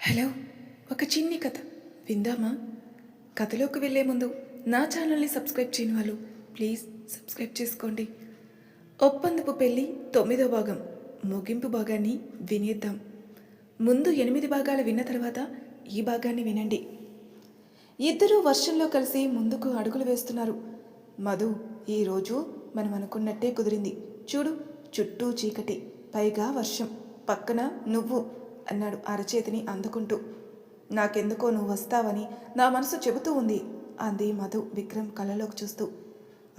Hello, ఒక చిన్ని కథ విందామా? కథలోకి వెళ్ళే ముందు నా ఛానల్ని సబ్స్క్రైబ్ చేయని వాళ్ళు ప్లీజ్ సబ్స్క్రైబ్ చేసుకోండి. ఒప్పందపు పెళ్ళి 9వ భాగం ముగింపు భాగాన్ని వినేద్దాం. ముందు 8 భాగాలు విన్న తర్వాత ఈ భాగాన్ని వినండి. ఇద్దరూ వర్షంలో కలిసి ముందుకు అడుగులు వేస్తున్నారు. మధు, ఈరోజు మనం అనుకున్నట్టే కుదిరింది. చూడు, చుట్టూ చీకటి, పైగా వర్షం, పక్కన నువ్వు అన్నాడు అరచేతిని అందుకుంటూ. నాకెందుకో నువ్వు వస్తావని నా మనసు చెబుతూ ఉంది అంది మధు విక్రమ్ కళ్ళలోకి చూస్తూ.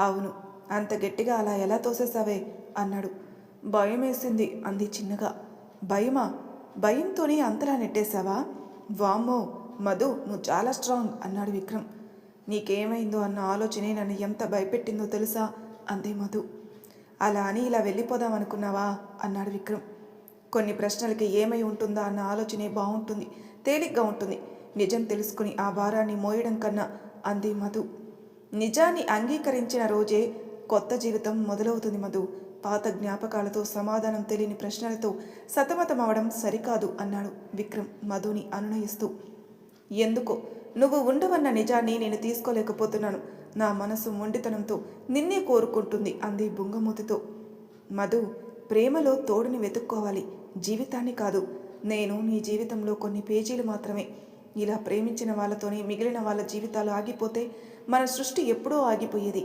అవును, అంత గట్టిగా అలా ఎలా తోసేసావే అన్నాడు. భయమేసింది అంది చిన్నగా. భయమా? భయంతోనే అంతలా నెట్టేశావా? వామ్మో మధు, నువ్వు చాలా స్ట్రాంగ్ అన్నాడు విక్రమ్. నీకేమైందో అన్న ఆలోచనే నన్ను ఎంత భయపెట్టిందో తెలుసా అంది మధు. అలా అని ఇలా వెళ్ళిపోదామనుకున్నావా అన్నాడు విక్రమ్. కొన్ని ప్రశ్నలకి ఏమై ఉంటుందా అన్న ఆలోచనే బాగుంటుంది, తేలిగ్గా ఉంటుంది. నిజం తెలుసుకుని ఆ భారాన్ని మోయడం కన్నా అంది మధు. నిజాన్ని అంగీకరించిన రోజే కొత్త జీవితం మొదలవుతుంది మధు. పాత జ్ఞాపకాలతో, సమాధానం తెలియని ప్రశ్నలతో సతమతమవడం సరికాదు అన్నాడు విక్రమ్ మధుని అనునయిస్తూ. ఎందుకో నువ్వు ఉండవన్న నిజాన్ని నేను తీసుకోలేకపోతున్నాను. నా మనసు మొండితనంతో నిన్నే కోరుకుంటుంది అంది బుంగమూతితో. మధు, ప్రేమలో తోడుని వెతుక్కోవాలి, జీవితాన్ని కాదు. నేను నీ జీవితంలో కొన్ని పేజీలు మాత్రమే. ఇలా ప్రేమించిన వాళ్ళతోనే మిగిలిన వాళ్ళ జీవితాలు ఆగిపోతే మన సృష్టి ఎప్పుడో ఆగిపోయేది.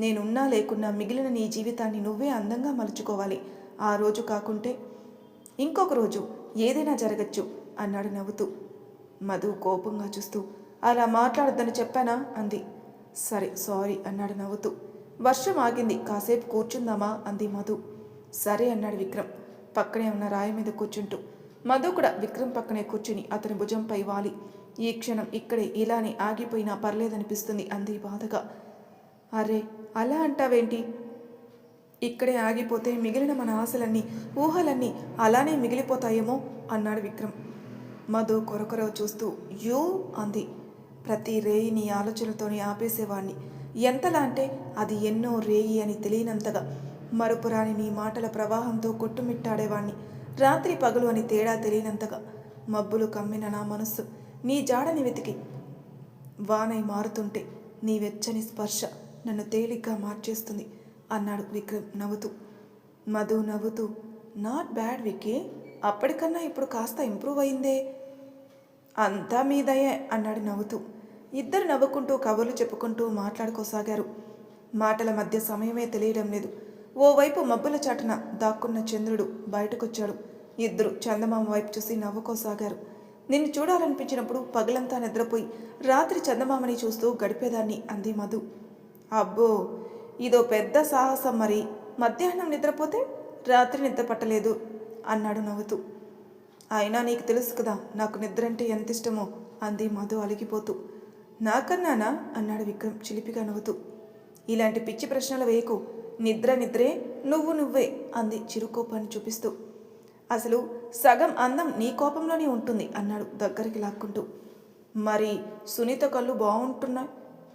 నేనున్నా లేకున్నా మిగిలిన నీ జీవితాన్ని నువ్వే అందంగా మలుచుకోవాలి. ఆ రోజు కాకుంటే ఇంకొక రోజు ఏదైనా జరగచ్చు అన్నాడు నవ్వుతూ. మధు కోపంగా చూస్తూ, అలా మాట్లాడొద్దని చెప్పానా అంది. సరే సారీ అన్నాడు నవ్వుతూ. వర్షం ఆగింది, కాసేపు కూర్చుందామా అంది మధు. సరే అన్నాడు విక్రమ్ పక్కనే ఉన్న రాయి మీద కూర్చుంటూ. మధు కూడా విక్రమ్ పక్కనే కూర్చుని అతని భుజంపై వాలి, ఈ క్షణం ఇక్కడే ఇలానే ఆగిపోయినా పర్లేదనిపిస్తుంది అంది బాధగా. అరే, అలా అంటావేంటి? ఇక్కడే ఆగిపోతే మిగిలిన మన ఆశలన్నీ, ఊహలన్నీ అలానే మిగిలిపోతాయేమో అన్నాడు విక్రమ్. మధు కొరకొర చూస్తూ యూ అంది. ప్రతి రేయి నీ ఆలోచనలతోనే ఆపేసేవాణ్ణి. ఎంతలా అంటే అది ఎన్నో రేయి అని తెలియనంతగా. మరుపురాని నీ మాటల ప్రవాహంతో కొట్టుమిట్టాడేవాణ్ణి. రాత్రి పగలు అని తేడా తెలియనంతగా. మబ్బులు కమ్మిన నా మనస్సు నీ జాడని వెతికి వానై మారుతుంటే నీ వెచ్చని స్పర్శ నన్ను తేలిగ్గా మార్చేస్తుంది అన్నాడు విక్రమ్ నవ్వుతూ. మధు నవ్వుతూ, నాట్ బ్యాడ్ విక్కీ, అప్పటికన్నా ఇప్పుడు కాస్త ఇంప్రూవ్ అయిందే. అంతా మీ దయే అన్నాడు నవ్వుతూ. ఇద్దరు నవ్వుకుంటూ కబుర్లు చెప్పుకుంటూ మాట్లాడుకోసాగారు. మాటల మధ్య సమయమే తెలియడం లేదు. ఓవైపు మబ్బుల చాటున దాక్కున్న చంద్రుడు బయటకొచ్చాడు. ఇద్దరు చందమామ వైపు చూసి నవ్వుకోసాగారు. నిన్ను చూడాలనిపించినప్పుడు పగలంతా నిద్రపోయి రాత్రి చందమామని చూస్తూ గడిపేదాన్ని అంది మధు. అబ్బో, ఇదో పెద్ద సాహసం మరి. మధ్యాహ్నం నిద్రపోతే రాత్రి నిద్ర పట్టలేదు అన్నాడు నవ్వుతూ. అయినా నీకు తెలుసు కదా నాకు నిద్ర అంటే ఎంత ఇష్టమో అంది మధు అలిగిపోతూ. నాకన్నానా అన్నాడు విక్రమ్ చిలిపిగా నవ్వుతూ. ఇలాంటి పిచ్చి ప్రశ్నలు వేయకు. నిద్ర నిద్రే, నువ్వు నువ్వే అంది చిరుకోపాన్ని చూపిస్తూ. అసలు సగం అందం నీ కోపంలోనే ఉంటుంది అన్నాడు దగ్గరికి లాక్కుంటూ. మరి సునీత కళ్ళు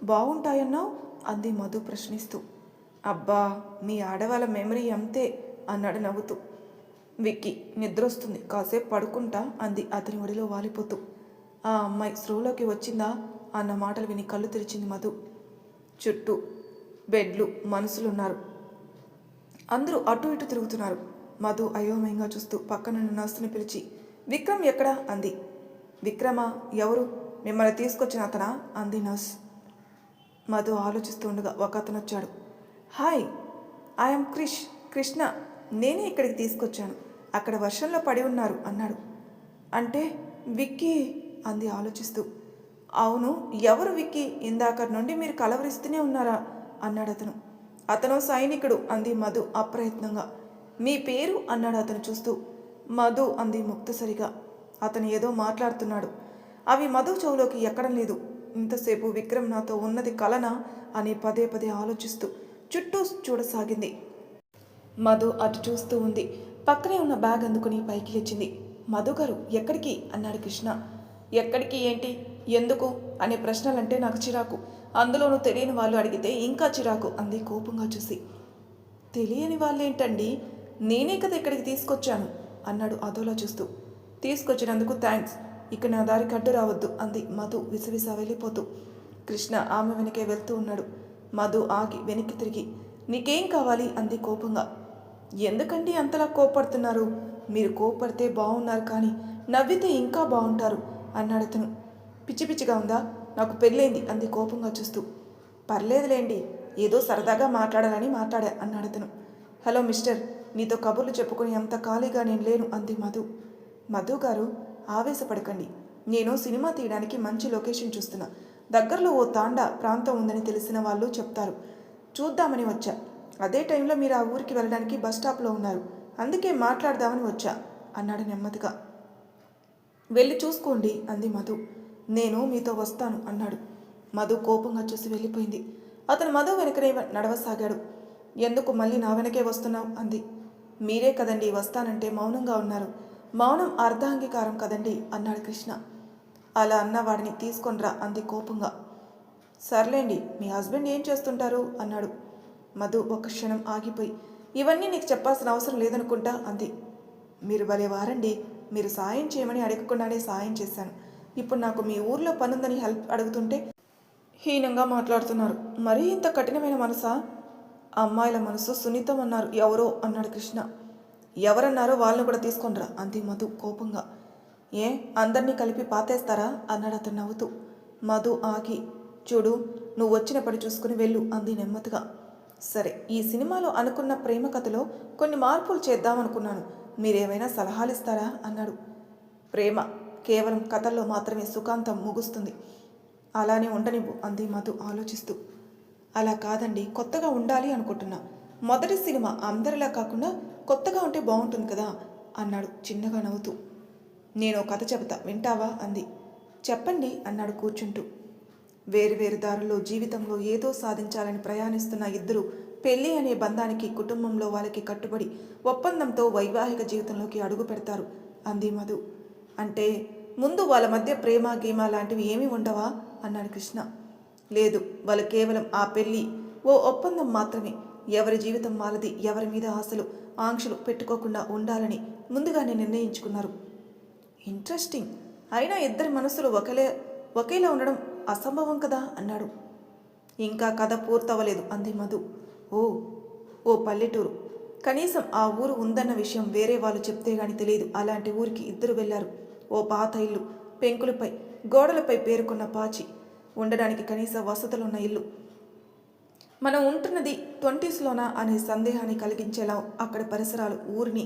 బాగుంటాయన్నావు అంది మధు ప్రశ్నిస్తూ. అబ్బా, మీ ఆడవాళ్ళ మెమరీ అంతే అన్నాడు నవ్వుతూ. విక్కీ, నిద్రొస్తుంది, కాసేపు పడుకుంటా అంది అతని ఒడిలో వాలిపోతూ. ఆ అమ్మాయి స్రోలోకి వచ్చిందా అన్న మాటలు విని కళ్ళు తెరిచింది మధు. చుట్టూ బెడ్లు, మనుషులున్నారు. అందరూ అటు ఇటు తిరుగుతున్నారు. మధు అయోమయంగా చూస్తూ పక్కనున్న నర్సుని పిలిచి, విక్రమ్ ఎక్కడా అంది. విక్రమా? ఎవరు? మిమ్మల్ని తీసుకొచ్చిన అతనా అంది నర్స్. మధు ఆలోచిస్తుండగా ఒక అతను వచ్చాడు. హాయ్, ఐఎమ్ కృష్ణ, నేనే ఇక్కడికి తీసుకొచ్చాను. అక్కడ వర్షంలో పడి ఉన్నారు అన్నాడు. అంటే విక్కీ అంది ఆలోచిస్తూ. అవును, ఎవరు విక్కీ? ఇందాక నుండి మీరు కలవరిస్తూనే ఉన్నారా అన్నాడు అతను. అతను సైనికుడు అంది మధు అప్రయత్నంగా. మీ పేరు అన్నాడు అతను చూస్తూ. మధు అంది ముక్తసరిగా. అతను ఏదో మాట్లాడుతున్నాడు. అవి మధు చెవులోకి ఎక్కడం లేదు. ఇంతసేపు విక్రమ్ నాతో ఉన్నది కలనా అని పదే పదే ఆలోచిస్తూ చుట్టూ చూడసాగింది. మధు అటు చూస్తూ ఉంది. పక్కనే ఉన్న బ్యాగ్ అందుకుని పైకి లేచింది. మధు గారు, ఎక్కడికి అన్నాడు కృష్ణ. ఎక్కడికి ఏంటి, ఎందుకు అనే ప్రశ్నలంటే నాకు చిరాకు. అందులోనూ తెలియని వాళ్ళు అడిగితే ఇంకా చిరాకు అంది కోపంగా చూసి. తెలియని వాళ్ళేంటండి, నేనే కదా ఇక్కడికి తీసుకొచ్చాను అన్నాడు అదోలా చూస్తూ. తీసుకొచ్చినందుకు థ్యాంక్స్. ఇక నా దారికి అడ్డు రావద్దు అంది మధు విసవిస వెళ్ళిపోతూ. కృష్ణ ఆమె వెనకే వెళ్తూ ఉన్నాడు. మధు ఆగి వెనక్కి తిరిగి నీకేం కావాలి అంది కోపంగా. ఎందుకండి అంతలా కోపడుతున్నారు? మీరు కోపడితే బాగున్నారు కానీ నవ్వితే ఇంకా బాగుంటారు అన్నాడు అతను. పిచ్చి పిచ్చిగా ఉందా? నాకు పెళ్ళైంది అంది కోపంగా చూస్తూ. పర్లేదులేండి, ఏదో సరదాగా మాట్లాడాలని మాట్లాడా అన్నాడు అతను. హలో మిస్టర్, నీతో కబుర్లు చెప్పుకుని అంత ఖాళీగా నేను లేను అంది మధు. మధు గారు ఆవేశపడకండి, నేను సినిమా తీయడానికి మంచి లొకేషన్ చూస్తున్నా. దగ్గరలో ఓ తాండా ప్రాంతం ఉందని తెలిసిన వాళ్ళు చెప్తారు, చూద్దామని వచ్చా. అదే టైంలో మీరు ఆ ఊరికి వెళ్ళడానికి బస్ స్టాప్లో ఉన్నారు, అందుకే మాట్లాడదామని వచ్చా అన్నాడు నెమ్మదిగా. వెళ్ళి చూసుకోండి అంది మధు. నేను మీతో వస్తాను అన్నాడు. మధు కోపంగా చూసి వెళ్ళిపోయింది. అతను మధు వెనకనే నడవసాగాడు. ఎందుకు మళ్ళీ నా వెనకే వస్తున్నావు అంది. మీరే కదండి వస్తానంటే మౌనంగా ఉన్నారు. మౌనం అర్ధాంగీకారం కదండి అన్నాడు కృష్ణ. అలా అన్నవాడిని తీసుకొనిరా అంది కోపంగా. సర్లేండి, మీ హస్బెండ్ ఏం చేస్తుంటారు అన్నాడు. మధు ఒక క్షణం ఆగిపోయి ఇవన్నీ నీకు చెప్పాల్సిన అవసరం లేదనుకుంటా అంది. మీరు భలే వారండి, మీరు సాయం చేయమని అడగకుండానే సాయం చేశాను. ఇప్పుడు నాకు మీ ఊర్లో పనుందని హెల్ప్ అడుగుతుంటే హీనంగా మాట్లాడుతున్నారు. మరీ ఇంత కఠినమైన మనసా? అమ్మాయిల మనసు సున్నితం అన్నారు ఎవరో అన్నాడు కృష్ణ. ఎవరన్నారో వాళ్ళని కూడా తీసుకొనిరా అంది మధు కోపంగా. ఏ అందరినీ కలిపి పాతేస్తారా అన్నాడు అతను నవ్వుతూ. మధు ఆగి చూడు, నువ్వు వచ్చిన పని చూసుకుని వెళ్ళు అంది నెమ్మదిగా. సరే, ఈ సినిమాలో అనుకున్న ప్రేమ కథలో కొన్ని మార్పులు చేద్దామనుకున్నాను, మీరేమైనా సలహాలు ఇస్తారా అన్నాడు. ప్రేమ కేవలం కథల్లో మాత్రమే సుఖాంతం ముగుస్తుంది, అలానే ఉండనివ్వు అంది మధు ఆలోచిస్తూ. అలా కాదండి, కొత్తగా ఉండాలి అనుకుంటున్నా. మొదటి సినిమా అందరిలా కాకుండా కొత్తగా ఉంటే బాగుంటుంది కదా అన్నాడు చిన్నగా నవ్వుతూ. నేను కథ చెబుతా, వింటావా అంది. చెప్పండి అన్నాడు కూర్చుంటూ. వేరువేరు దారుల్లో జీవితంలో ఏదో సాధించాలని ప్రయాణిస్తున్న ఇద్దరు పెళ్లి అనే బంధానికి, కుటుంబంలో వాళ్ళకి కట్టుబడి ఒప్పందంతో వైవాహిక జీవితంలోకి అడుగు పెడతారు అంది మధు. అంటే ముందు వాళ్ళ మధ్య ప్రేమ గీమ లాంటివి ఏమీ ఉండవా అన్నాడు కృష్ణ. లేదు, వాళ్ళు కేవలం ఆ పెళ్ళి ఓ ఒప్పందం మాత్రమే. ఎవరి జీవితం వాళ్ళది, ఎవరి మీద ఆశలు ఆంక్షలు పెట్టుకోకుండా ఉండాలని ముందుగానే నిర్ణయించుకున్నారు. ఇంట్రెస్టింగ్. అయినా ఇద్దరి మనసులు ఒకేలా ఉండడం అసంభవం కదా అన్నాడు. ఇంకా కథ పూర్తవ్వలేదు అంది మధు. ఓ పల్లెటూరు, కనీసం ఆ ఊరు ఉందన్న విషయం వేరే వాళ్ళు చెప్తే గాని తెలియదు. అలాంటి ఊరికి ఇద్దరు వెళ్ళారు. ఓ పాత ఇల్లు, పెంకులపై గోడలపై పేరుకున్న పాచి, ఉండడానికి కనీస వసతులున్న ఇల్లు. మనం ఉంటున్నది 20sలోనా అనే సందేహాన్ని కలిగించేలా అక్కడి పరిసరాలు, ఊరిని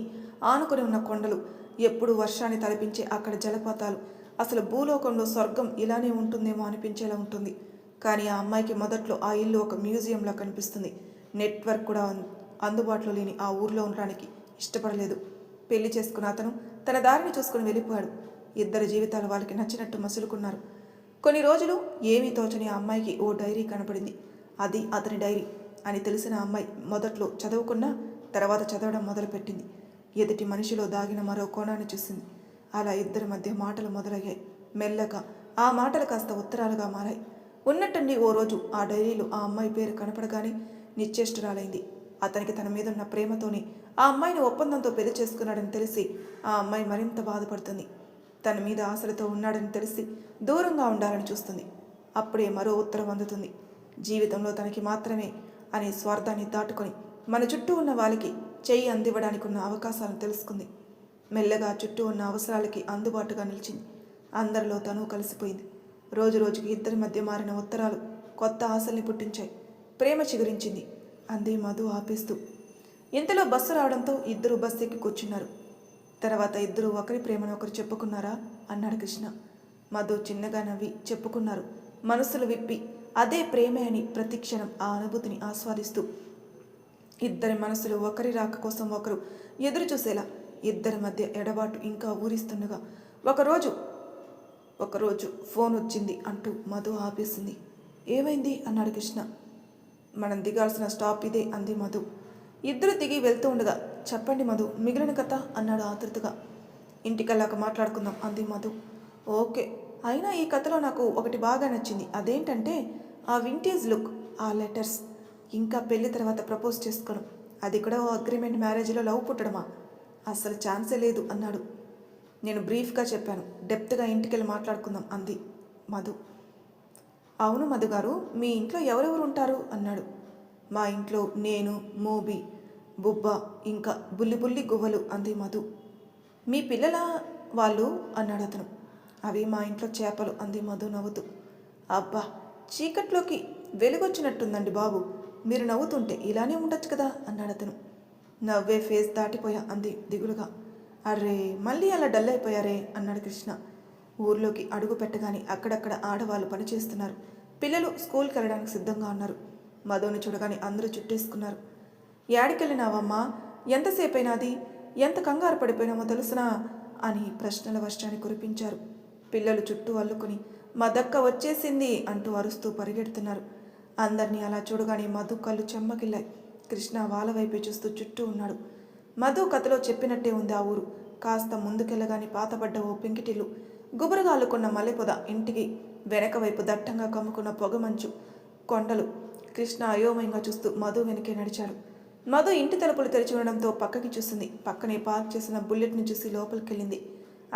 ఆనుకొని ఉన్న కొండలు, ఎప్పుడు వర్షాన్ని తలపించే అక్కడ జలపాతాలు. అసలు భూలోకంలో స్వర్గం ఇలానే ఉంటుందేమో అనిపించేలా ఉంటుంది. కానీ ఆ అమ్మాయికి మొదట్లో ఆ ఇల్లు ఒక మ్యూజియంలా కనిపిస్తుంది. నెట్వర్క్ కూడా అందుబాటులో లేని ఆ ఊర్లో ఉండడానికి ఇష్టపడలేదు. పెళ్లి చేసుకున్న అతను తన దారిని చూసుకుని వెళ్ళిపోయాడు. ఇద్దరి జీవితాలు వాళ్ళకి నచ్చినట్టు మసులుకున్నారు. కొన్ని రోజులు ఏమీ తోచని ఆ అమ్మాయికి ఓ డైరీ కనపడింది. అది అతని డైరీ అని తెలిసిన అమ్మాయి మొదట్లో చదువుకున్నా తర్వాత చదవడం మొదలుపెట్టింది. ఎదుటి మనిషిలో దాగిన మరో కోణాన్ని చూసింది. అలా ఇద్దరి మధ్య మాటలు మొదలయ్యాయి. మెల్లగా ఆ మాటలు కాస్త ఉత్తరాలుగా మారాయి. ఉన్నట్టుండి ఓ రోజు ఆ డైరీలో ఆ అమ్మాయి పేరు కనపడగానే నిశ్చేష్టురాలైంది. అతనికి తన మీదున్న ప్రేమతోనే ఆ అమ్మాయిని ఒప్పందంతో పెళ్లి చేసుకున్నాడని తెలిసి ఆ అమ్మాయి మరింత బాధపడుతుంది. తన మీద ఆశలతో ఉన్నాడని తెలిసి దూరంగా ఉండాలని చూస్తుంది. అప్పుడే మరో ఉత్తరం అందుతుంది. జీవితంలో తనకి మాత్రమే అనే స్వార్థాన్ని దాటుకొని మన చుట్టూ ఉన్న వాళ్ళకి చెయ్యి అందివ్వడానికి ఉన్న అవకాశాలను తెలుసుకుంది. మెల్లగా చుట్టూ ఉన్న అవసరాలకి అందుబాటుగా నిలిచింది. అందరిలో తను కలిసిపోయింది. రోజు రోజుకి ఇద్దరి మధ్య మారిన ఉత్తరాలు కొత్త ఆశల్ని పుట్టించాయి. ప్రేమ చిగురించింది అంది మధు ఆపేస్తూ. ఇంతలో బస్సు రావడంతో ఇద్దరు బస్సు ఎక్కి కూర్చున్నారు. తర్వాత ఇద్దరు ఒకరి ప్రేమను ఒకరు చెప్పుకున్నారా అన్నాడు కృష్ణ. మధు చిన్నగా నవ్వి చెప్పుకున్నారు, మనసులు విప్పి. అదే ప్రేమే అని ప్రతిక్షణం ఆ అనుభూతిని ఆస్వాదిస్తూ. ఇద్దరి మనసులు ఒకరి రాక కోసం ఒకరు ఎదురు చూసేలా, ఇద్దరి మధ్య ఎడబాటు ఇంకా ఊరిస్తుండగా ఒకరోజు ఫోన్ వచ్చింది అంటూ మధు ఆపేసింది. ఏమైంది అన్నాడు కృష్ణ. మనం దిగాల్సిన స్టాప్ ఇదే అంది మధు. ఇద్దరు దిగి వెళ్తూ ఉండగా చెప్పండి మధు, మిగిలిన కథ అన్నాడు ఆతృతగా. ఇంటికెళ్ళాక మాట్లాడుకుందాం అంది మధు. ఓకే, అయినా ఈ కథలో నాకు ఒకటి బాగా నచ్చింది. అదేంటంటే ఆ వింటేజ్ లుక్, ఆ లెటర్స్, ఇంకా పెళ్లి తర్వాత ప్రపోజ్ చేసుకోవడం, అది కూడా ఓ అగ్రిమెంట్ మ్యారేజ్లో లవ్ పుట్టడమా? అస్సలు ఛాన్సే లేదు అన్నాడు. నేను బ్రీఫ్గా చెప్పాను, డెప్త్గా ఇంటికెళ్ళి మాట్లాడుకుందాం అంది మధు. అవును మధు గారు, మీ ఇంట్లో ఎవరెవరు ఉంటారు అన్నాడు. మా ఇంట్లో నేను, మోబీ, బుబ్బ, ఇంకా బుల్లి బుల్లి గువ్వలు అంది మధు. మీ పిల్లల వాళ్ళు అన్నాడు అతను. అవి మా ఇంట్లో చేపలు అంది మధు నవ్వుతూ. అబ్బా, చీకట్లోకి వెలుగొచ్చినట్టుందండి బాబు, మీరు నవ్వుతుంటే ఇలానే ఉండొచ్చు కదా అన్నాడు అతను. నవ్వే ఫేస్ దాటిపోయా అంది దిగులుగా. అర్రే, మళ్ళీ అలా డల్ అయిపోయారే అన్నాడు కృష్ణ. ఊర్లోకి అడుగు పెట్టగానే అక్కడక్కడ ఆడవాళ్ళు పనిచేస్తున్నారు. పిల్లలు స్కూల్కి వెళ్ళడానికి సిద్ధంగా ఉన్నారు. మధుని చూడగానే అందరూ చుట్టేసుకున్నారు. యాడికెళ్ళినావమ్మా, ఎంతసేపైనాది, ఎంత కంగారు పడిపోయినామో తెలుసునా అని ప్రశ్నల వర్షాన్ని కురిపించారు. పిల్లలు చుట్టూ అల్లుకుని మా దక్క వచ్చేసింది అంటూ అరుస్తూ పరిగెడుతున్నారు. అందరినీ అలా చూడగానే మధు కళ్ళు చెమ్మకిల్లాయి. కృష్ణ వాళ్ళ వైపే చూస్తూ చుట్టూ ఉన్నాడు. మధు కథలో చెప్పినట్టే ఉంది ఆ ఊరు. కాస్త ముందుకెళ్ళగానే పాతబడ్డ ఓ పెంకిటిల్లు, గుబురుగా అల్లుకున్న మల్లెపొద, ఇంటికి వెనక వైపు దట్టంగా కమ్ముకున్న పొగమంచు, కొండలు. కృష్ణ అయోమయంగా చూస్తూ మధు వెనకే నడిచాడు. మధు ఇంటి తలుపులు తెరిచి ఉండడంతో పక్కకి చూసింది. పక్కనే పార్క్ చేసిన బుల్లెట్ని చూసి లోపలికెళ్ళింది.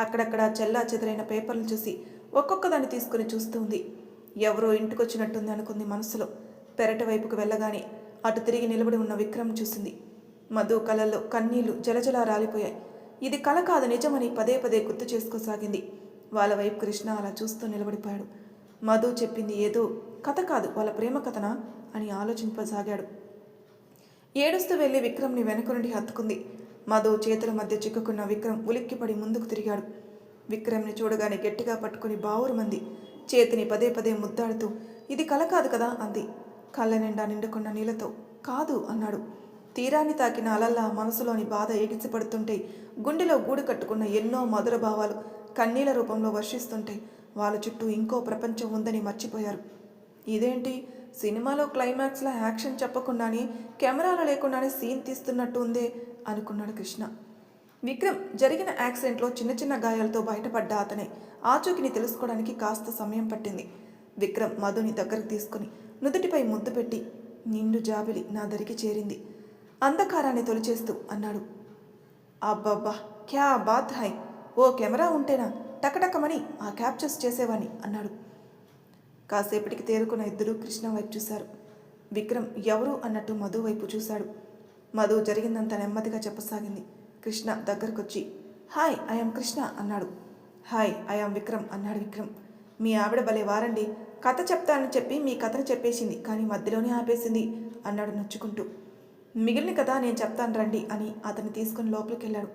అక్కడక్కడ చెల్లా చెదరైన పేపర్లు చూసి ఒక్కొక్క దాన్ని తీసుకుని చూస్తూ ఉంది. ఎవరో ఇంటికొచ్చినట్టుంది అనుకుంది మనసులో. పెరటి వైపుకు వెళ్ళగానే అటు తిరిగి నిలబడి ఉన్న విక్రమ్ చూసింది. మధు కళ్ళల్లో కన్నీళ్లు జలజలా రాలిపోయాయి. ఇది కల కాదు, నిజమని పదే పదే గుర్తు చేసుకోసాగింది. వాళ్ళ వైపు కృష్ణ అలా చూస్తూ నిలబడిపోయాడు. మధు చెప్పింది ఏదో కథ కాదు, వాళ్ళ ప్రేమ కథనా అని ఆలోచింపసాగాడు. ఏడుస్తూ వెళ్ళి విక్రమ్ని వెనక నుండి హత్తుకుంది. మధు చేతుల మధ్య చిక్కుకున్న విక్రమ్ ఉలిక్కిపడి ముందుకు తిరిగాడు. విక్రమ్ని చూడగానే గట్టిగా పట్టుకుని బావురుమంది. చేతిని పదే పదే ముద్దాడుతూ ఇది కల కాదు కదా అంది. కళ్ళ నిండా నిండుకున్న నీళ్లతో. కాదు అన్నాడు. తీరాన్ని తాకిన అలల్లా మనసులోని బాధ ఎగిసిపడుతుంటే, గుండెలో గూడు కట్టుకున్న ఎన్నో మధుర భావాలు కన్నీళ్ల రూపంలో వర్షిస్తుంటే వాళ్ళ చుట్టూ ఇంకో ప్రపంచం ఉందని మర్చిపోయారు. ఇదేంటి, సినిమాలో క్లైమాక్స్లో యాక్షన్ చెప్పకుండానే, కెమెరాలో లేకుండానే సీన్ తీస్తున్నట్టు ఉందే అనుకున్నాడు కృష్ణ. విక్రమ్ జరిగిన యాక్సిడెంట్లో చిన్న చిన్న గాయాలతో బయటపడ్డ అతనే. ఆచూకిని తెలుసుకోవడానికి కాస్త సమయం పట్టింది. విక్రమ్ మధుని దగ్గరకు తీసుకుని నుదుటిపై ముద్దు పెట్టి, నిండు జాబిలి నా దరికి చేరింది అంధకారాన్ని తొలిచేస్తూ అన్నాడు. అబ్బబ్బా, క్యా బాత్ హై, ఓ కెమెరా ఉంటేనా టకటకమని ఆ క్యాప్చర్స్ చేసేవాణ్ణి అన్నాడు. కాసేపటికి తేరుకున్న ఇద్దరు కృష్ణ వైపు చూశారు. విక్రమ్ ఎవరు అన్నట్టు మధు వైపు చూశాడు. మధు జరిగిందంత నెమ్మదిగా చెప్పసాగింది. కృష్ణ దగ్గరకొచ్చి హాయ్ ఐఎమ్ కృష్ణ అన్నాడు. హాయ్ ఐఎమ్ విక్రమ్ అన్నాడు విక్రమ్. మీ ఆవిడ భలే వారండి, కథ చెప్తానని చెప్పి మీ కథను చెప్పేసింది, కానీ మధ్యలోనే ఆపేసింది అన్నాడు నొచ్చుకుంటూ. మిగిలిన కథ నేను చెప్తాను రండి అని అతన్ని తీసుకుని లోపలికి వెళ్ళాడు.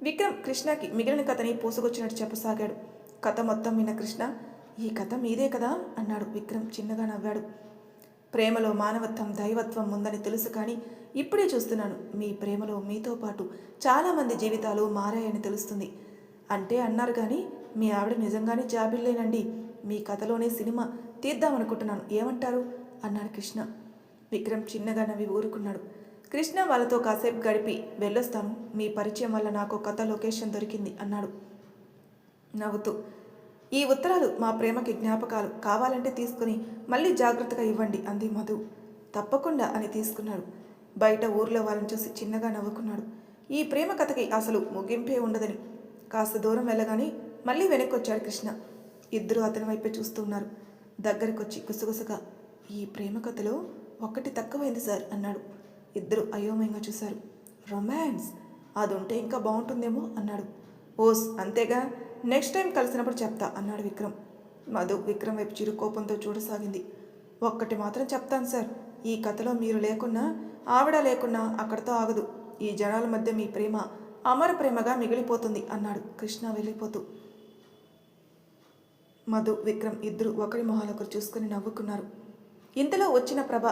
విక్రమ్ కృష్ణకి మిగిలిన కథని పూసుకొచ్చినట్టు చెప్పసాగాడు. కథ మొత్తం విన్న కృష్ణ, ఈ కథ మీదే కదా అన్నాడు. విక్రమ్ చిన్నగా నవ్వాడు. ప్రేమలో మానవత్వం, దైవత్వం ఉందని తెలుసు, కానీ ఇప్పుడే చూస్తున్నాను మీ ప్రేమలో మీతో పాటు చాలామంది జీవితాలు మారాయని తెలుస్తుంది. అంటే అన్నారు కానీ మీ ఆవిడ నిజంగానే జాబిల్లేనండి, మీ కథలోనే సినిమా తీద్దామనుకుంటున్నాను, ఏమంటారు అన్నాడు కృష్ణ. విక్రమ్ చిన్నగా నవ్వి ఊరుకున్నాడు. కృష్ణ వాళ్ళతో కాసేపు గడిపి వెళ్ళొస్తాను, మీ పరిచయం వల్ల నాకు కథ లొకేషన్ దొరికింది అన్నాడు నవ్వుతూ. ఈ ఉత్తరాలు మా ప్రేమకి జ్ఞాపకాలు, కావాలంటే తీసుకుని మళ్ళీ జాగ్రత్తగా ఇవ్వండి అంది మధు. తప్పకుండా అని తీసుకున్నాడు. బయట ఊర్లో వాళ్ళని చూసి చిన్నగా నవ్వుకున్నాడు. ఈ ప్రేమ కథకి అసలు ముగింపే ఉండదని. కాస్త దూరం వెళ్ళగానే మళ్ళీ వెనక్కి వచ్చాడు కృష్ణ. ఇద్దరు అతని వైపే చూస్తూ ఉన్నారు. దగ్గరకొచ్చి గుసగుసగా, ఈ ప్రేమ కథలో ఒక్కటి తక్కువైంది సార్ అన్నాడు. ఇద్దరు అయోమయంగా చూశారు. రొమాన్స్, అది ఉంటే ఇంకా బాగుంటుందేమో అన్నాడు. ఓస్ అంతేగా, నెక్స్ట్ టైం కలిసినప్పుడు చెప్తా అన్నాడు విక్రమ్. మధు విక్రమ్ వైపు చిరు కోపంతో చూడసాగింది. ఒక్కటి మాత్రం చెప్తాను సార్, ఈ కథలో మీరు లేకున్నా, ఆవిడ లేకున్నా అక్కడితో ఆగదు. ఈ జనాల మధ్య మీ ప్రేమ అమర ప్రేమగా మిగిలిపోతుంది అన్నాడు కృష్ణ వెళ్ళిపోతూ. మధు విక్రమ్ ఇద్దరు ఒకరి మొహాలొకరు చూసుకుని నవ్వుకున్నారు. ఇంతలో వచ్చిన ప్రభ,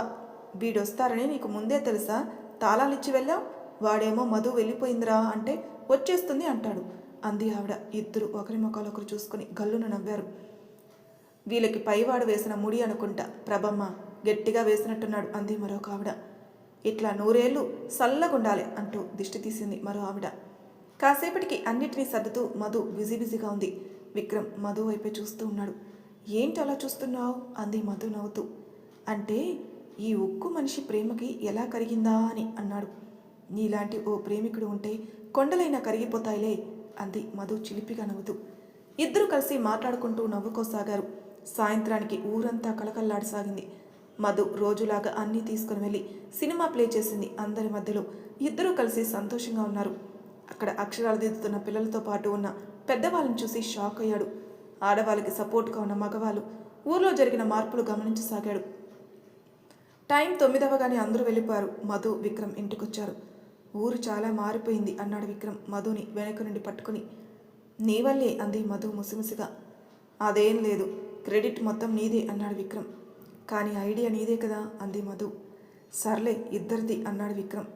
వీడొస్తారని నీకు ముందే తెలుసా, తాళాలిచ్చి వెళ్ళావు, వాడేమో మధు వెళ్ళిపోయిందిరా అంటే వచ్చేస్తుంది అంటాడు అంది ఆవిడ. ఇద్దరు ఒకరి ముఖాలొకరు చూసుకుని గల్లున నవ్వారు. వీళ్ళకి పైవాడు వేసిన ముడి అనుకుంటా, ప్రభమ్మ గట్టిగా వేసినట్టున్నాడు అంది మరొక ఆవిడ. ఇట్లా 100 ఏళ్ళు సల్లగుండాలి అంటూ దిష్టి తీసింది మరో ఆవిడ. కాసేపటికి అన్నిటినీ సర్దుతూ మధు బిజీగా ఉంది. విక్రమ్ మధు వైపే చూస్తూ ఉన్నాడు. ఏంటి అలా చూస్తున్నావు అంది మధు నవ్వుతూ. అంటే ఈ ఉక్కు మనిషి ప్రేమకి ఎలా కరిగిందా అని అన్నాడు. నీలాంటి ఓ ప్రేమికుడు ఉంటే కొండలైనా కరిగిపోతాయిలే అంది మధు చిలిపిగా నవ్వుతూ. ఇద్దరు కలిసి మాట్లాడుకుంటూ నవ్వుకోసాగారు. సాయంత్రానికి ఊరంతా కలకల్లాడసాగింది. మధు రోజులాగా అన్నీ తీసుకుని వెళ్ళి సినిమా ప్లే చేసింది. అందరి మధ్యలో ఇద్దరూ కలిసి సంతోషంగా ఉన్నారు. అక్కడ అక్షరాలు దిద్దుతున్న పిల్లలతో పాటు ఉన్న పెద్దవాళ్ళని చూసి షాక్ అయ్యాడు. ఆడవాళ్ళకి సపోర్ట్గా ఉన్న మగవాళ్ళు ఊర్లో జరిగిన మార్పులు గమనించసాగాడు. టైం 9 అవగానే అందరూ వెళ్ళిపోయారు. మధు, విక్రమ్ ఇంటికొచ్చారు. ఊరు చాలా మారిపోయింది అన్నాడు విక్రమ్ మధుని వెనక నుండి పట్టుకుని. నీ వల్లే అంది మధు ముసిముసిగా. అదేం లేదు, క్రెడిట్ మొత్తం నీదే అన్నాడు విక్రమ్. కానీ ఐడియా నీదే కదా అంది మధు. సర్లే ఇద్దరిది అన్నాడు విక్రమ్.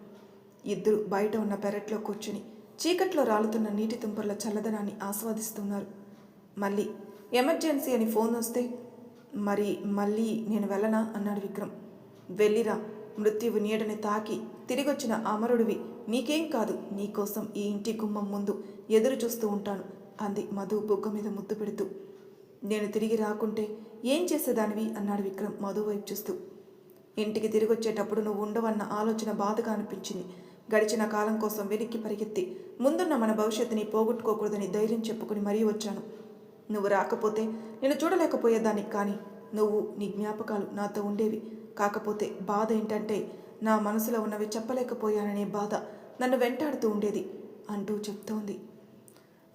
ఇద్దరు బయట ఉన్న పెరట్లో కూర్చుని చీకట్లో రాలుతున్న నీటి తుంపర్ల చల్లదనాన్ని ఆస్వాదిస్తున్నారు. మళ్ళీ ఎమర్జెన్సీ అని ఫోన్ వస్తే మళ్ళీ నేను వెళ్ళనా అన్నాడు విక్రమ్. వెళ్ళిరా, మృత్యువు నీడని తాకి తిరిగొచ్చిన అమరుడివి, నీకేం కాదు, నీకోసం ఈ ఇంటి గుమ్మం ముందు ఎదురు చూస్తూ ఉంటాను అంది మధు బుగ్గ మీద ముద్దు పెడుతూ. నేను తిరిగి రాకుంటే ఏం చేసేదానివి అన్నాడు విక్రమ్ మధు వైపు చూస్తూ. ఇంటికి తిరిగొచ్చేటప్పుడు నువ్వు ఉండవన్న ఆలోచన బాధగా అనిపించింది. గడిచిన కాలం కోసం వెనక్కి పరిగెత్తి ముందున్న మన భవిష్యత్తుని పోగొట్టుకోకూడదని ధైర్యం చెప్పుకుని మరీ వచ్చాను. నువ్వు రాకపోతే నేను చూడలేకపోయేదాన్ని, కానీ నువ్వు, నీ జ్ఞాపకాలు నాతో ఉండేవి. కాకపోతే బాధ ఏంటంటే నా మనసులో ఉన్నవి చెప్పలేకపోయాననే బాధ నన్ను వెంటాడుతూ ఉండేది అంటూ చెప్తోంది.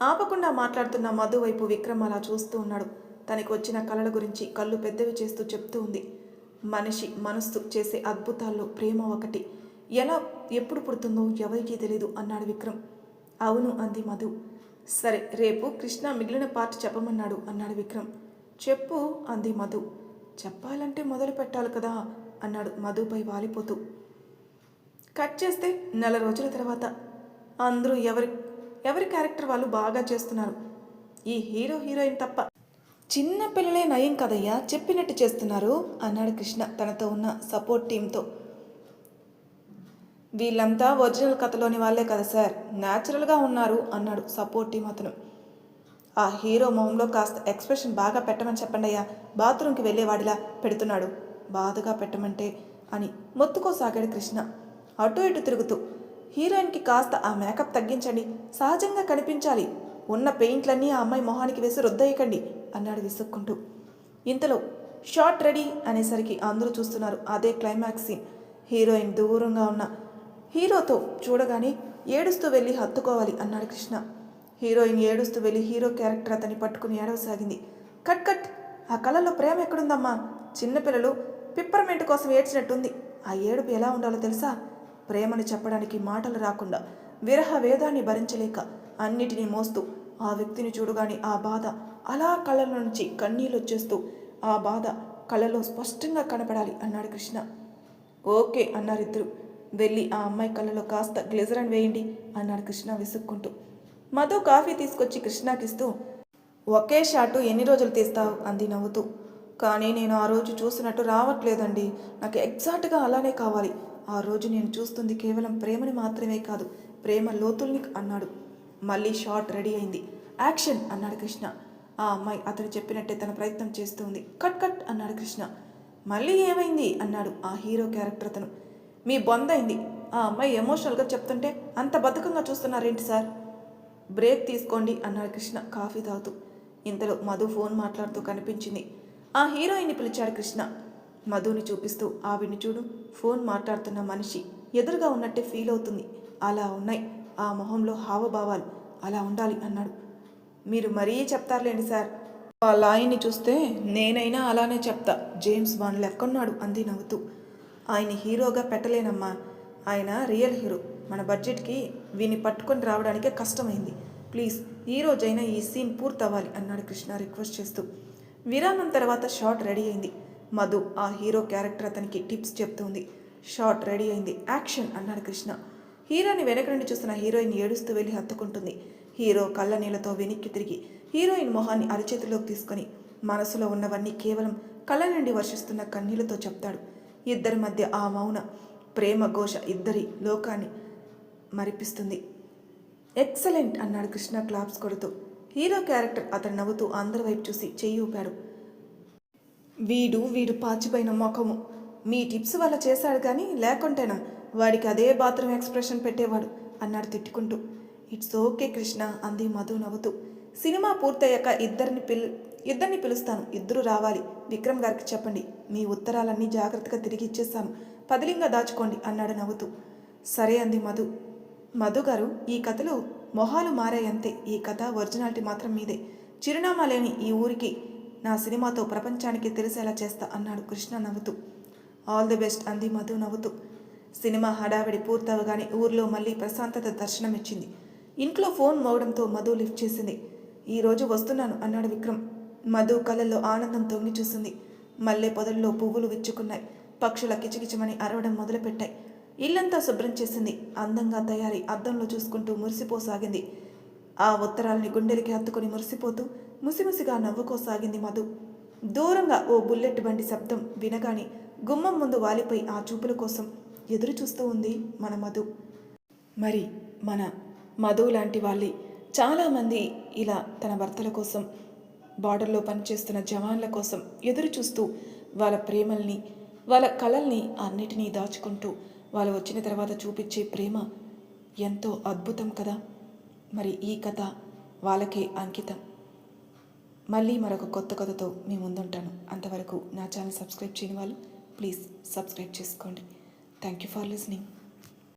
ఆపకుండా మాట్లాడుతున్న మధు వైపు విక్రమ్ అలా చూస్తూ ఉన్నాడు. తనకి వచ్చిన కళల గురించి కళ్ళు పెద్దవి చేస్తూ చెప్తూ ఉంది. మనిషి మనస్సు చేసే అద్భుతాల్లో ప్రేమ ఒకటి. ఎలా ఎప్పుడు పుడుతుందో ఎవరికీ తెలీదు అన్నాడు విక్రమ్. అవును అంది మధు. సరే, రేపు కృష్ణ మిగిలిన పార్ట్ చెప్పమన్నాడు అన్నాడు విక్రమ్. చెప్పు అంది మధు. చెప్పాలంటే మొదలు పెట్టాలి కదా అన్నాడు మధుపై వాలిపోతూ. కట్ చేస్తే 4 రోజుల తర్వాత అందరూ ఎవరి క్యారెక్టర్ వాళ్ళు బాగా చేస్తున్నారు. ఈ హీరో హీరోయిన్ తప్ప చిన్న పిల్లలే నయం కదయ్యా, చెప్పినట్టు చేస్తున్నారు అన్నాడు కృష్ణ తనతో ఉన్న సపోర్ట్ టీంతో. వీళ్ళంతా ఒరిజినల్ కథలోని వాళ్ళే కదా సార్, న్యాచురల్గా ఉన్నారు అన్నాడు సపోర్ట్ టీం అతను. ఆ హీరో మొహంలో కాస్త ఎక్స్ప్రెషన్ బాగా పెట్టమని చెప్పండి అయ్యా, బాత్రూమ్కి వెళ్ళేవాడిలా పెడుతున్నాడు, బాధగా పెట్టమంటే అని మొత్తుకోసాగాడు కృష్ణ అటు ఇటు తిరుగుతూ. హీరోయిన్కి కాస్త ఆ మేకప్ తగ్గించండి, సహజంగా కనిపించాలి, ఉన్న పెయింట్లన్నీ ఆ అమ్మాయి మొహానికి వేసి రుద్దయ్యకండి అన్నాడు విసుక్కుంటూ. ఇంతలో షాట్ రెడీ అనేసరికి అందరూ చూస్తున్నారు అదే క్లైమాక్స్ సీన్. హీరోయిన్ దూరంగా ఉన్న హీరోతో చూడగానే ఏడుస్తూ వెళ్ళి హత్తుకోవాలి అన్నాడు కృష్ణ. హీరోయిన్ ఏడుస్తూ వెళ్ళి హీరో క్యారెక్టర్ అతన్ని పట్టుకుని ఏడవసాగింది. కట్ కట్, ఆ కళల్లో ప్రేమ ఎక్కడుందమ్మా? చిన్నపిల్లలు పిప్పర్మెంట్ కోసం ఏడ్చినట్టుంది. ఆ ఏడుపు ఎలా ఉండాలో తెలుసా? ప్రేమని చెప్పడానికి మాటలు రాకుండా, విరహ వేదాన్ని భరించలేక అన్నిటినీ మోస్తూ ఆ వ్యక్తిని చూడగానే ఆ బాధ అలా కళ్ళ నుంచి కన్నీళ్ళు వచ్చేస్తూ ఆ బాధ కళ్ళలో స్పష్టంగా కనపడాలి అన్నాడు కృష్ణ. ఓకే అన్నారిద్దరు. వెళ్ళి ఆ అమ్మాయి కళ్ళలో కాస్త గ్లిజరన్ వేయండి అన్నాడు కృష్ణ విసుక్కుంటూ. మధు కాఫీ తీసుకొచ్చి కృష్ణకిస్తూ, ఒకే షాటు ఎన్ని రోజులు తీస్తావు అంది నవ్వుతూ. కానీ నేను ఆ రోజు చూసినట్టు రావట్లేదండి, నాకు ఎగ్జాక్ట్గా అలానే కావాలి. ఆ రోజు నేను చూస్తుంది కేవలం ప్రేమని మాత్రమే కాదు, ప్రేమ లోతుల్ని అన్నాడు. మళ్ళీ షాట్ రెడీ అయింది. యాక్షన్ అన్నాడు కృష్ణ. ఆ అమ్మాయి అతడు చెప్పినట్టే తన ప్రయత్నం చేస్తుంది. కట్ కట్ అన్నాడు కృష్ణ. మళ్ళీ ఏమైంది అన్నాడు ఆ హీరో క్యారెక్టర్ అతను. మీ బొందైంది, ఆ అమ్మాయి ఎమోషనల్గా చెప్తుంటే అంత బద్ధకంగా చూస్తున్నారేంటి సార్? బ్రేక్ తీసుకోండి అన్నాడు కృష్ణ కాఫీ తాగుతూ. ఇంతలో మధు ఫోన్ మాట్లాడుతూ కనిపించింది. ఆ హీరోయిన్ని పిలిచాడు కృష్ణ మధుని చూపిస్తూ. ఆవిడ్ని చూడు, ఫోన్ మాట్లాడుతున్న మనిషి ఎదురుగా ఉన్నట్టే ఫీల్ అవుతుంది, అలా ఉన్నాయి ఆ మొహంలో హావభావాలు, అలా ఉండాలి అన్నాడు. మీరు మరీ చెప్తారులేండి సార్, వాళ్ళ ఆయన్ని చూస్తే నేనైనా అలానే చెప్తా, జేమ్స్ బాండ్ లెక్కన్నాడు అంది నవ్వుతూ. ఆయన హీరోగా పెట్టలేనమ్మా, ఆయన రియల్ హీరో, మన బడ్జెట్కి వీని పట్టుకొని రావడానికే కష్టమైంది, ప్లీజ్ ఈ రోజైనా ఈ సీన్ పూర్తవ్వాలి అన్నాడు కృష్ణ రిక్వెస్ట్ చేస్తూ. విరామం తర్వాత షాట్ రెడీ అయింది. మధు ఆ హీరో క్యారెక్టర్ అతనికి టిప్స్ చెప్తుంది. షాట్ రెడీ అయింది. యాక్షన్ అన్నాడు కృష్ణ. హీరోని వెనక నుండి చూస్తున్న హీరోయిన్ ఏడుస్తూ వెళ్ళి హత్తుకుంటుంది. హీరో కళ్ళ నీళ్లతో వెనక్కి తిరిగి హీరోయిన్ మొహాన్ని అరచేతిలోకి తీసుకొని మనసులో ఉన్నవన్నీ కేవలం కళ్ళ నుండి వర్షిస్తున్న కన్నీళ్లతో చెప్తాడు. ఇద్దరి మధ్య ఆ మౌన ప్రేమ ఘోష ఇద్దరి లోకాన్ని మరిపిస్తుంది. ఎక్సలెంట్ అన్నాడు కృష్ణ క్లాప్స్ కొడుతూ. హీరో క్యారెక్టర్ అతను నవ్వుతూ అందరి వైపు చూసి చెయ్యి ఊపాడు. వీడు పాచిపోయిన ముఖము, మీ టిప్స్ వల్ల చేశాడు కానీ లేకుంటేనా వాడికి అదే బాత్రూమ్ ఎక్స్ప్రెషన్ పెట్టేవాడు అన్నాడు తిట్టుకుంటూ. ఇట్స్ ఓకే కృష్ణ అంది మధు నవ్వుతూ. సినిమా పూర్తయ్యాక ఇద్దరిని పిలుస్తాను, ఇద్దరు రావాలి. విక్రమ్ గారికి చెప్పండి, మీ ఉత్తరాలన్నీ జాగ్రత్తగా తిరిగి ఇచ్చేస్తాను, పదిలింగా దాచుకోండి అన్నాడు నవ్వుతూ. సరే అంది మధు. మధు గారు, ఈ కథలో మొహాలు మారాయంతే, ఈ కథ ఒరిజినాలిటీ మాత్రం మీదే. చిరునామా లేని ఈ ఊరికి నా సినిమాతో ప్రపంచానికి తెలిసేలా చేస్తా అన్నాడు కృష్ణ నవ్వుతూ. ఆల్ ది బెస్ట్ అంది మధు నవ్వుతూ. సినిమా హడావిడి పూర్తవగానే ఊర్లో మళ్ళీ ప్రశాంతత దర్శనమిచ్చింది. ఇంట్లో ఫోన్ మోగడంతో మధు లిఫ్ట్ చేసింది. ఈరోజు వస్తున్నాను అన్నాడు విక్రమ్. మధు కళ్ళల్లో ఆనందం తొంగి చూసింది. మల్లె పొదల్లో పువ్వులు విచ్చుకున్నాయి. పక్షుల కిచకిచమని అరవడం మొదలుపెట్టాయి. ఇల్లంతా శుభ్రం చేసింది. అందంగా తయారీ అద్దంలో చూసుకుంటూ మురిసిపోసాగింది. ఆ ఉత్తరాల్ని గుండెలకి హత్తుకుని మురిసిపోతూ ముసిముసిగా నవ్వుకోసాగింది మధు. దూరంగా ఓ బుల్లెట్ బండి శబ్దం వినగానే గుమ్మం ముందు వాలిపోయి ఆ చూపుల కోసం ఎదురు చూస్తూ ఉంది మన మధు. మరి మన మధు లాంటి వాళ్ళే చాలామంది ఇలా తన భర్తల కోసం, బార్డర్లో పనిచేస్తున్న జవాన్ల కోసం ఎదురు చూస్తూ వాళ్ళ ప్రేమల్ని, వాళ్ళ కళల్ని అన్నిటినీ దాచుకుంటూ వాళ్ళు వచ్చిన తర్వాత చూపించే ప్రేమ ఎంతో అద్భుతం కదా. మరి ఈ కథ వాళ్ళకే అంకితం. మళ్ళీ మరొక కొత్త కథతో మీ ముందుంటాను. అంతవరకు నా ఛానల్ సబ్స్క్రైబ్ చేయని వాళ్ళు ప్లీజ్ సబ్స్క్రైబ్ చేసుకోండి. Thank you for listening.